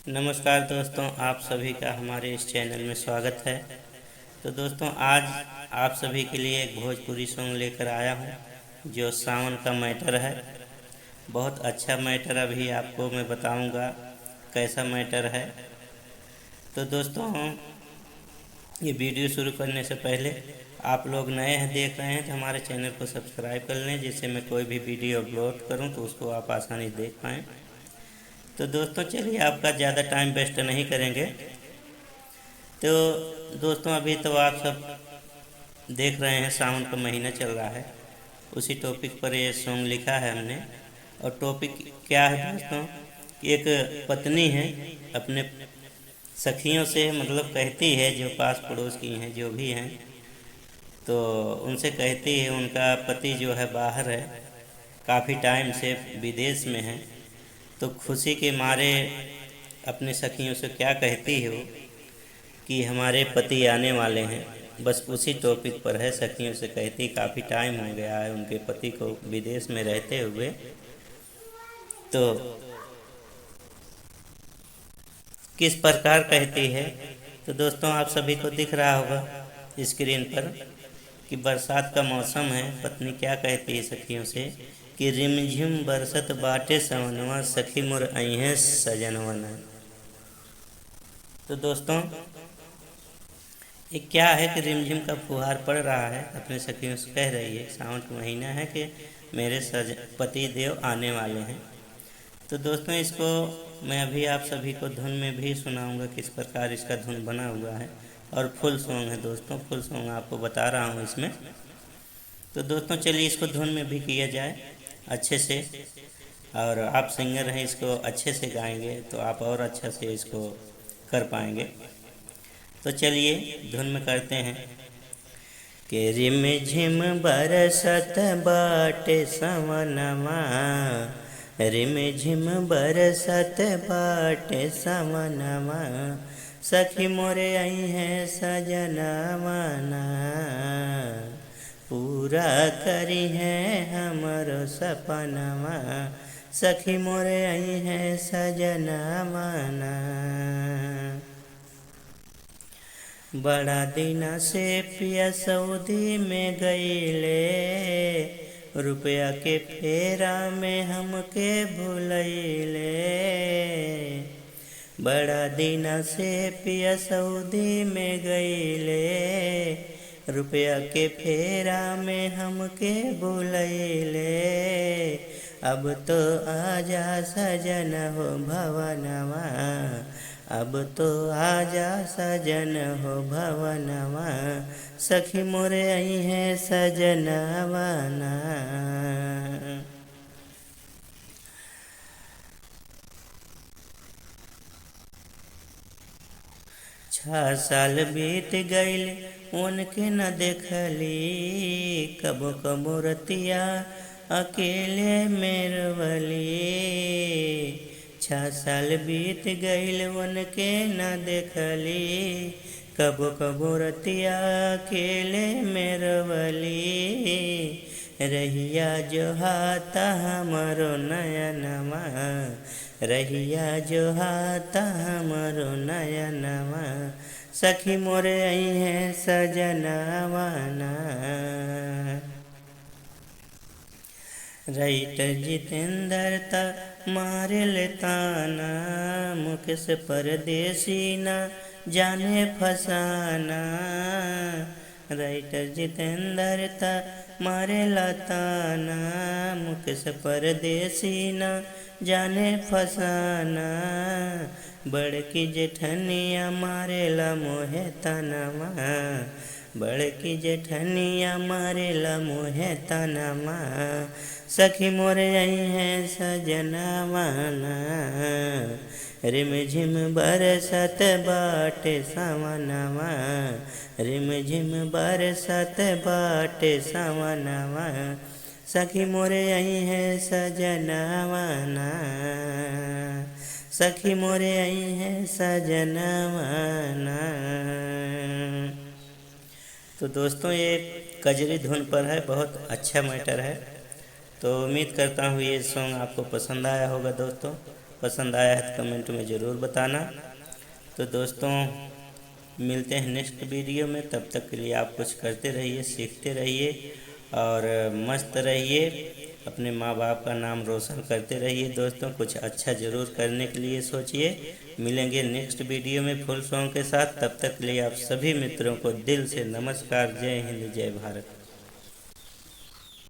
नमस्कार दोस्तों, आप सभी का हमारे इस चैनल में स्वागत है। तो दोस्तों, आज आप सभी के लिए एक भोजपुरी सॉन्ग लेकर आया हूँ जो सावन का मैटर है। बहुत अच्छा मैटर अभी आपको मैं बताऊँगा कैसा मैटर है। तो दोस्तों, ये वीडियो शुरू करने से पहले आप लोग नए हैं देख रहे हैं तो हमारे चैनल को सब्सक्राइब कर लें, जिससे मैं कोई भी वीडियो अपलोड करूँ तो उसको आप आसानी से देख पाएँ। तो दोस्तों चलिए, आपका ज़्यादा टाइम वेस्ट नहीं करेंगे। तो दोस्तों, अभी तो आप सब देख रहे हैं सावन का महीना चल रहा है, उसी टॉपिक पर ये सॉन्ग लिखा है हमने। और टॉपिक क्या है दोस्तों? एक पत्नी है अपने सखियों से मतलब कहती है, जो पास पड़ोस की हैं जो भी हैं, तो उनसे कहती है उनका पति जो है बाहर है, काफ़ी टाइम से विदेश में है। तो खुशी के मारे अपने सखियों से क्या कहती है वो कि हमारे पति आने वाले हैं। बस उसी टॉपिक पर है। सखियों से कहती काफ़ी टाइम हो गया है उनके पति को विदेश में रहते हुए। तो किस प्रकार कहती है, तो दोस्तों आप सभी को दिख रहा होगा स्क्रीन पर कि बरसात का मौसम है। पत्नी क्या कहती है सखियों से कि रिमझिम बरसत बाटे सवनवा, सखी मोर आई हैं सजनवन। तो दोस्तों, ये क्या है कि रिमझिम का फुहार पड़ रहा है, अपने सखियों से कह रही है सावन का महीना है कि मेरे पति देव आने वाले हैं। तो दोस्तों, इसको मैं अभी आप सभी को धुन में भी सुनाऊंगा किस प्रकार इसका धुन बना हुआ है। और फुल सॉन्ग है दोस्तों, फुल सॉन्ग आपको बता रहा हूँ इसमें। तो दोस्तों चलिए, इसको धुन में भी किया जाए अच्छे से। और आप सिंगर हैं, इसको अच्छे से गाएंगे तो आप और अच्छा से इसको कर पाएंगे। तो चलिए धुन में करते हैं कि रिम झिम बरसत बाटे सवनवा, रिम झिम बरसत बाटे सवनवा, सखी मोरे आई हैं सजनवाना, पूरा करी है हमरो सपनवा, सखी मोरे आई हैं सजनवाना। बड़ा दिना से पिया सऊदी में गईले, रुपया के फेरा में हमके भुलैले। बड़ा दिना से पिया सऊदी में गईले, रुपया के फेरा में हमके भुलैले। अब तो आजा सजन हो भवनवा, अब तो आजा सजन हो भवनवा, सखी मोरे आई हैं सजनवाना। छह साल बीत गईल उनके न देखली, कबो कबो रतिया अकेले मेरवली। 6 साल बीत गईल उनके न देखली, कबो कबो रतिया अकेले मेरवली। रहिया जो हाथा हमरो नयनवा, रहिया जो हाथा हमरो नयनवा, सखी मोरे आई हैं सजनवाना। राइटर जितेंद्र ता मारे लेताना, मुकेश परदेसी ना जाने फसाना। राइटर जितेंद्र ता मारे लताना, मुकेश परदेसी ना जाने फसाना। बड़की जेठनिया मारेला मोहे तनमा, बड़की जेठनिया मारेला मोहे तनमा, सखी मोरे आई हैं सजनवाना। रिम झिम बरसत बाटे सवनवा, रिम झिम बरसत बाटे सवनवा, सखी मोरे आई हैं सजनवाना, सखी मोरे आई हैं सजनवाना। तो दोस्तों, ये कजरी धुन पर है, बहुत अच्छा मैटर है। तो उम्मीद करता हूँ ये सॉन्ग आपको पसंद आया होगा दोस्तों। पसंद आया है तो कमेंट में ज़रूर बताना। तो दोस्तों मिलते हैं नेक्स्ट वीडियो में, तब तक के लिए आप कुछ करते रहिए, सीखते रहिए और मस्त रहिए, अपने माँ बाप का नाम रोशन करते रहिए। दोस्तों कुछ अच्छा ज़रूर करने के लिए सोचिए। मिलेंगे नेक्स्ट वीडियो में फुल सॉन्ग के साथ, तब तक के लिए आप सभी मित्रों को दिल से नमस्कार। जय हिंद, जय भारत।